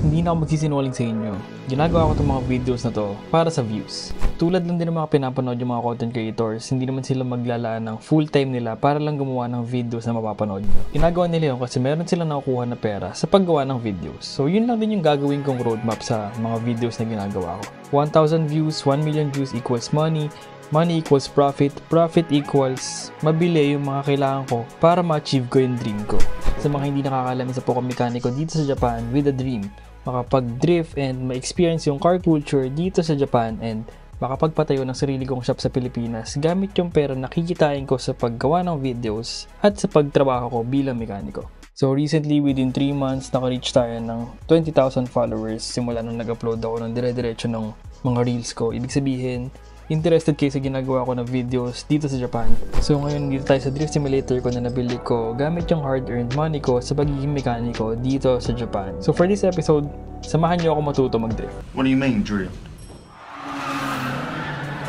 Hindi na ako magsisinungaling sa inyo. Ginagawa ko itong mga videos na to para sa views. Tulad lang din ng mga pinapanood yung mga content creators, hindi naman sila maglalaan ng full time nila para lang gumawa ng videos na mapapanood nyo. Ginagawa nila yun kasi meron silang nakukuha na pera sa paggawa ng videos. So yun lang din yung gagawin kong roadmap sa mga videos na ginagawa ko. 1,000 views, 1 million views equals money. Money equals profit. Profit equals mabili yung mga kailangan ko para ma-achieve ko yung dream ko. Sa mga hindi nakakalamin sa Poco Mekaniko dito sa Japan with a dream, makapag-drift and ma-experience yung car culture dito sa Japan and makapagpatayo ng sarili kong shop sa Pilipinas gamit yung pera na kikitain ko sa paggawa ng videos at sa pagtrabaho ko bilang mekaniko. So recently, within 3 months, naka-reach tayo ng 20,000 followers simula nung nag-upload ako ng dire-diretso ng mga reels ko. Ibig sabihin, interested kayo sa ginagawa ko na videos dito sa Japan. So ngayon dito tayo sa drift simulator ko na nabili ko gamit yung hard-earned money ko sa pagiging mekaniko dito sa Japan. So for this episode, samahan niyo ako matuto mag-drift. What do you mean drift?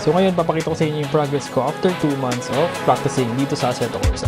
So ngayon papakita ko sa inyo yung progress ko after 2 months of practicing dito sa Assetto Corsa.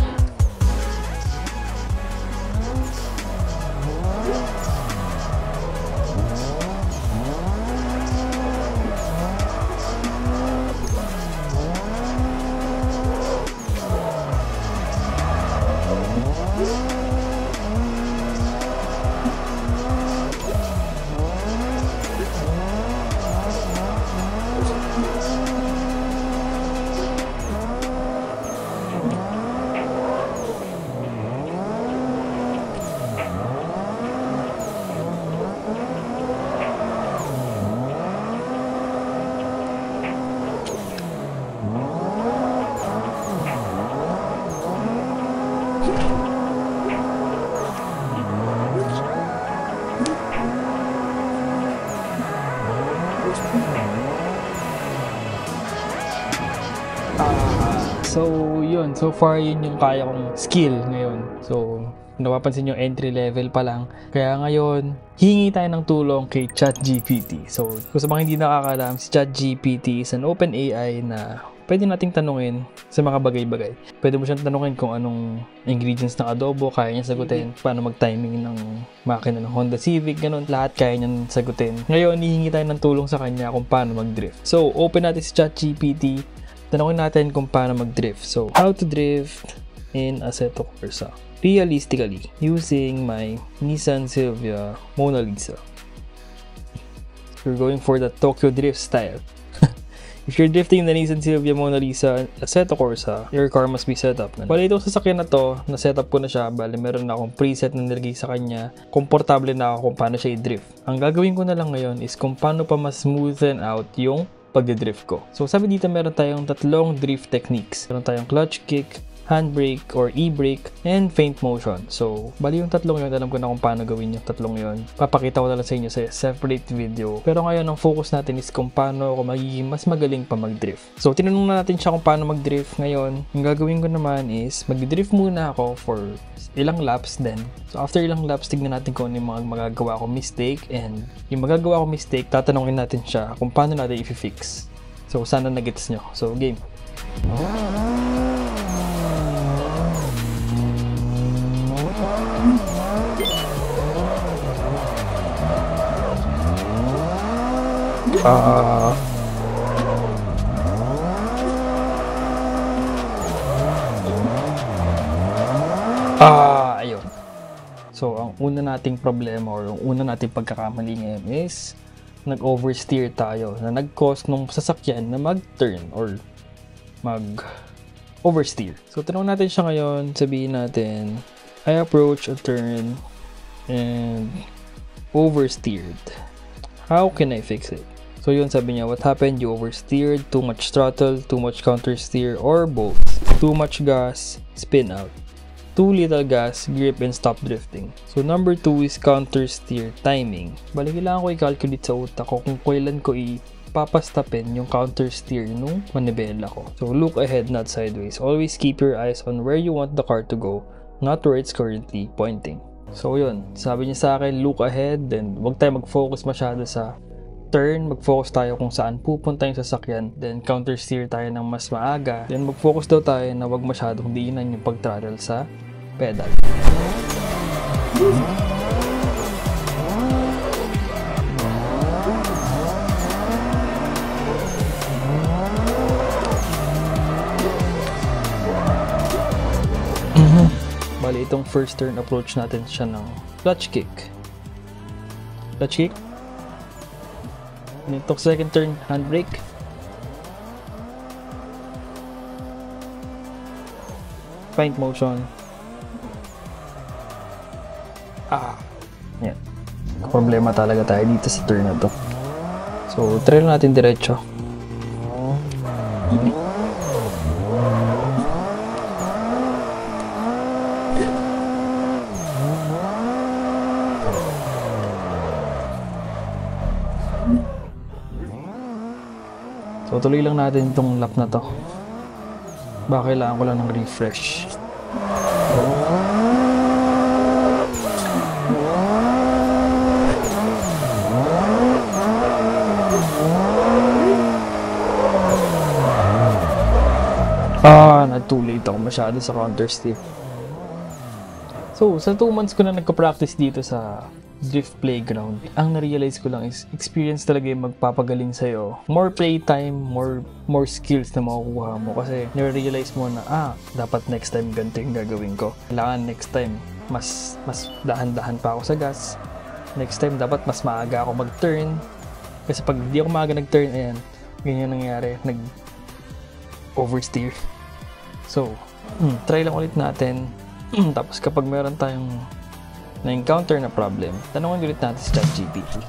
So yun, so far yun yung kaya kong skill ngayon. So napapansin yung entry level pa lang. Kaya ngayon, hingi tayo ng tulong kay ChatGPT. So kung sa mga hindi nakakaalam, si ChatGPT is an open AI na pwede nating tanungin sa mga bagay-bagay. Pwede mo siyang tanungin kung anong ingredients ng adobo, kaya niya sagutin. Paano mag-timing ng makina ng Honda Civic, ganun. Lahat kaya niya sagutin. Ngayon, hihingi tayo ng tulong sa kanya kung paano mag-drift. So open natin si ChatGPT. Tanungin natin kung paano mag-drift. So, how to drift in Assetto Corsa realistically using my Nissan Silvia Mona Lisa. We're going for the Tokyo Drift style. If you're drifting the Nissan Silvia Mona Lisa Assetto Corsa, your car must be set up. Bale, itong sasakyan na to, na-set up ko na siya. Bale, meron na akong preset na nilagay sa kanya. Komportable na ako kung paano siya i-drift. Ang gagawin ko na lang ngayon is kung paano pa mas smoothen out yung pagdidrift ko. So sabi dito meron tayong 3 drift techniques. Meron tayong clutch kick, handbrake or e-brake, and feint motion. So bali yung 3 yun, alam ko na kung paano gawin yung 3 yun. Papakita ko na lang sa inyo sa separate video. Pero ngayon ang focus natin is kung paano ako magiging mas magaling pa mag-drift. So tinanong na natin siya kung paano mag-drift ngayon. Yung gagawin ko naman is mag-drift muna ako for ilang laps then. So after ilang laps, tignan natin kung ano yung mga magagawa ko mistake, and yung magagawa ko mistake, tatanungin natin siya kung paano natin i-fix. So sana nagets nyo. So game. Ayun. So, ang una nating problema or yung una nating pagkakamali ngayon is nag-oversteer tayo na nag-cause nung sasakyan na mag-turn or mag-oversteer. So, tanong natin siya ngayon, sabihin natin, I approach a turn and oversteered. How can I fix it? So, yun sabi niya, what happened? You oversteered, too much throttle, too much countersteer, or both. Too much gas, spin out. Too little gas, grip, and stop drifting. So number 2 is counter steer timing. Bali, kailangan ko i-calculate sa utak ko kung kailan ko ipapastapin yung counter steer nung manibela ko. So look ahead, not sideways. Always keep your eyes on where you want the car to go, not where it's currently pointing. So yun, sabi niya sa akin, look ahead, then wag tayo mag-focus masyado sa turn, mag-focus tayo kung saan pupunta yung sasakyan, then counter steer tayo ng mas maaga, then mag-focus daw tayo na wag masyadong diinan yung pag-throttle sa pedal. ditong first turn approach natin siya ng clutch kick. Clutch kick. And itong second turn, handbrake. Feint motion. Yan. Problema talaga tayo dito sa turn na to. So, try lang natin diretso. So, tuloy lang natin itong lap na to. Baka kailangan ko lang ng refresh. Too late ako masyado sa counter steer. So, sa 2 months ko na nagka-practice dito sa Drift Playground, ang na-realize ko lang is experience talaga yung magpapagaling sa'yo. More playtime, more skills na makukuha mo kasi nare-realize mo na dapat next time ganito yung gagawin ko. Kailangan next time mas dahan-dahan pa ako sa gas. Next time dapat mas maaga ako mag-turn. Kasi pag di ako maaga nag-turn, ayan, ganyan nangyari, nag-oversteer. So, try lang ulit natin. Tapos kapag meron tayong na-encounter na problem, tanongin ulit natin si ChatGPT.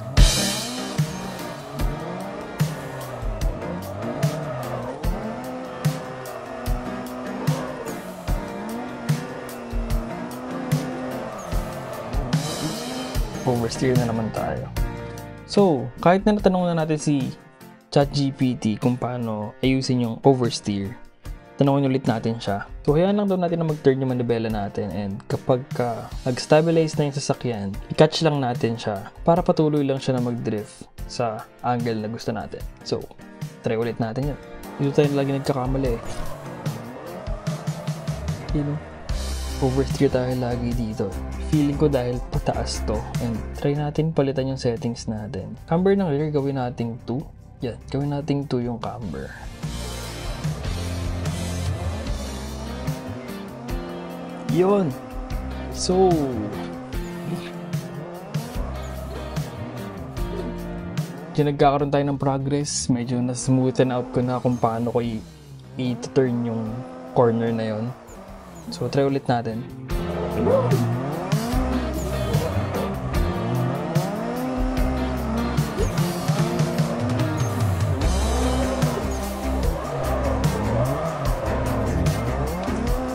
Oversteer na naman tayo. So, kahit na natanong na natin si ChatGPT kung paano ayusin yung oversteer, tanongin ulit natin siya. So, hayaan lang daw natin na mag-turn yung manibela natin, and kapag nag-stabilize na yung sasakyan, i-catch lang natin siya para patuloy lang siya na mag-drift sa angle na gusto natin. So, try ulit natin yan. Dito tayo lagi nagkakamali eh. Oversteer tayo lagi dito. Feeling ko dahil pataas to, and try natin palitan yung settings natin. Camber ng rear, gawin nating 2. Yan, gawin nating 2 yung camber. Yun. So, nagkakaroon tayo ng progress. Medyo na-smoothen out ko na kung paano ko i-turn yung corner na yon. So, try ulit natin.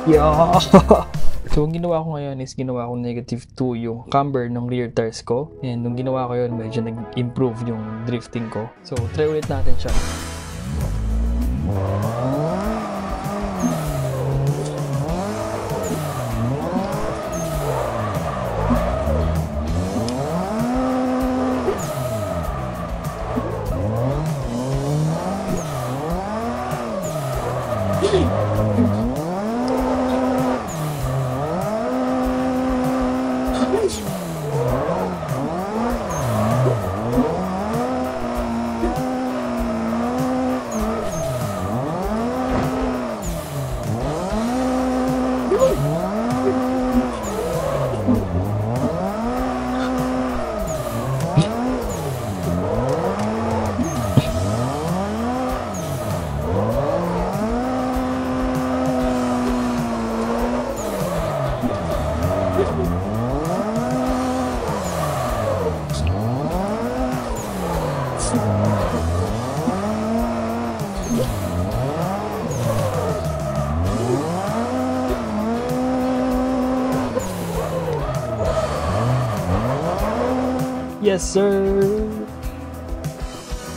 Yeah! So, ang ginawa ko ngayon is ginawa ko -2 yung camber ng rear tires ko. And nung ginawa ko yun, medyo nag-improve yung drifting ko. So, try ulit natin siya. Yes, sir!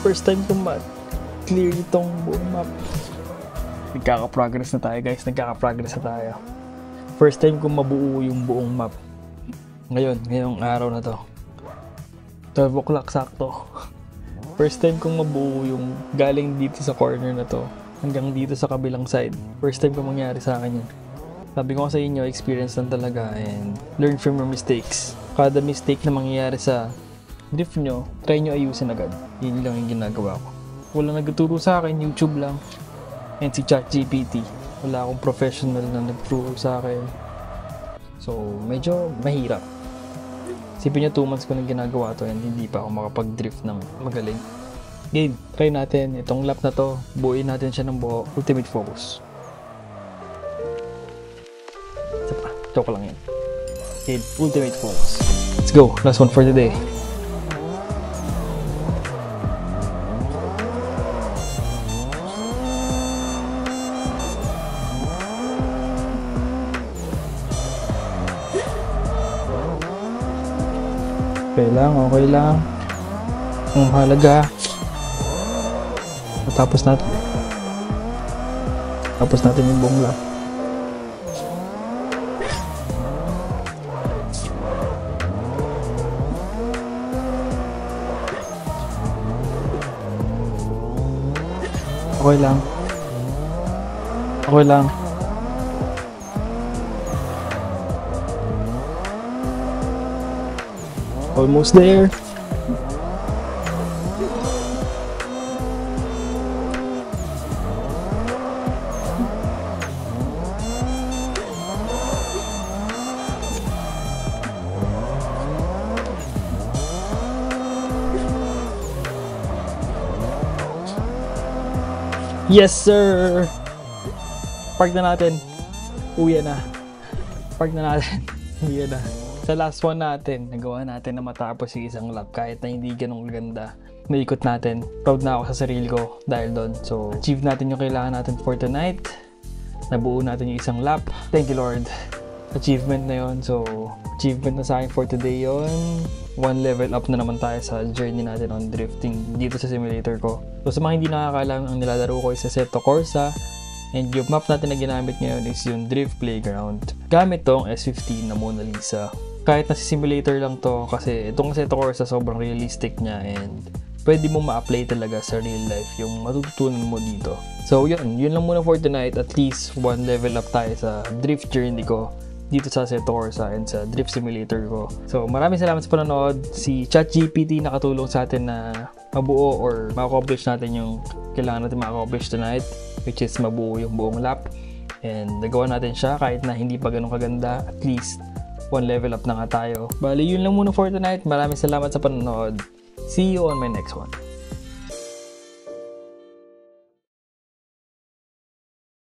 First time kong clear itong buong map. Nagkaka-progress na tayo, guys. Nagkaka-progress na tayo. First time kong mabuo yung buong map. Ngayong araw na to. 12 o'clock sakto. First time kong mabuo yung galing dito sa corner na to hanggang dito sa kabilang side. First time kong mangyari sa akin yun. Sabi ko sa inyo, experience lang talaga and learn from your mistakes. Kada mistake na mangyayari sa drift nyo, try nyo ayusin agad. Yun lang yung ginagawa ko. Walang nagtuturo sa akin, YouTube lang. And si ChatGPT. Wala akong professional na nagturo sa akin. So, medyo mahirap. Isipin nyo 2 months ko nang ginagawa to and hindi pa ako makapag-drift ng magaling. Game, try natin. Itong lap na to, buuin natin siya ng buo. Ultimate focus. Isa pa, joke lang yan. Game, ultimate focus. Let's go, last one for the day. Okay lang. Ang mahalaga, tapos natin yung buong lap. Okay lang. Almost there. Yes, sir! Park na natin. Uwi na. Park na natin. Uwi na. Sa last one natin, nagawa natin na matapos yung isang lap kahit na hindi ganun ganda. Naikot natin. Proud na ako sa sarili ko dahil doon. So, achieve natin yung kailangan natin for tonight. Nabuo natin yung isang lap. Thank you, Lord. Achievement na yon. So, achievement na sa akin for today yon. 1 level up na naman tayo sa journey natin on drifting dito sa simulator ko. So, sa mga hindi nakakaalam, ang nilalaro ko is Assetto Corsa. And yung map natin na ginamit ngayon is yung Drift Playground. Gamit tong S15 na Mona Lisa. Kahit na si simulator lang to kasi itong Assetto Corsa sobrang realistic niya and pwede mo ma-apply talaga sa real life yung matututunan mo dito. So yun lang muna for tonight. At least 1 level up tayo sa drift journey ko dito sa Assetto Corsa and sa drift simulator ko. So maraming salamat sa panonood. Si ChatGPT nakatulong sa atin na mabuo or ma-accomplish natin yung kailangan natin ma-accomplish tonight, which is mabuo yung buong lap. And nagawa natin siya kahit na hindi pa ganun kaganda. At least 1 level up na nga tayo. Bali, yun lang muna for tonight. Maraming salamat sa panonood. See you on my next one.